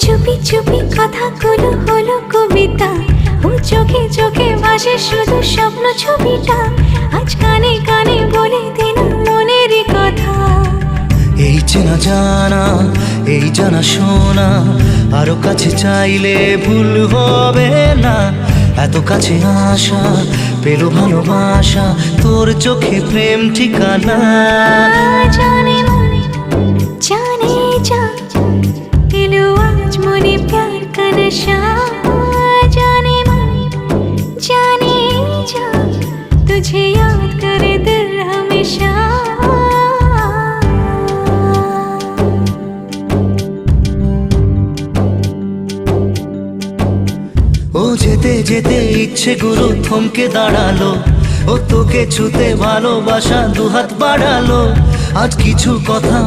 চুপি চুপি কথাগুলো হলো কবিতা, ও চোখে চোখে ভাসে শুধু স্বপ্ন ছবিটা, আজ কানে কানে বলে দিলাম মনের কথা। এই চেনা জানা, এই জানা শোনা, আরো কাছে চাইলে ভুল হবে না। এত কাছে আসা পেল ভালোবাসা, তোর চোখে প্রেম ঠিকানা। জানে মনে জানে যা, এলো আজ মনে প্যার কা নশা। জানে মনে জানে যা, तुझे याद करे दिल हमेशा। ও যেতে যেতে ইচ্ছে গুরু থমকে দাঁড়ালো, ও তোকে ছুতে ভালোবাসা দুহাত বাড়ালো। আজ কিছু কথা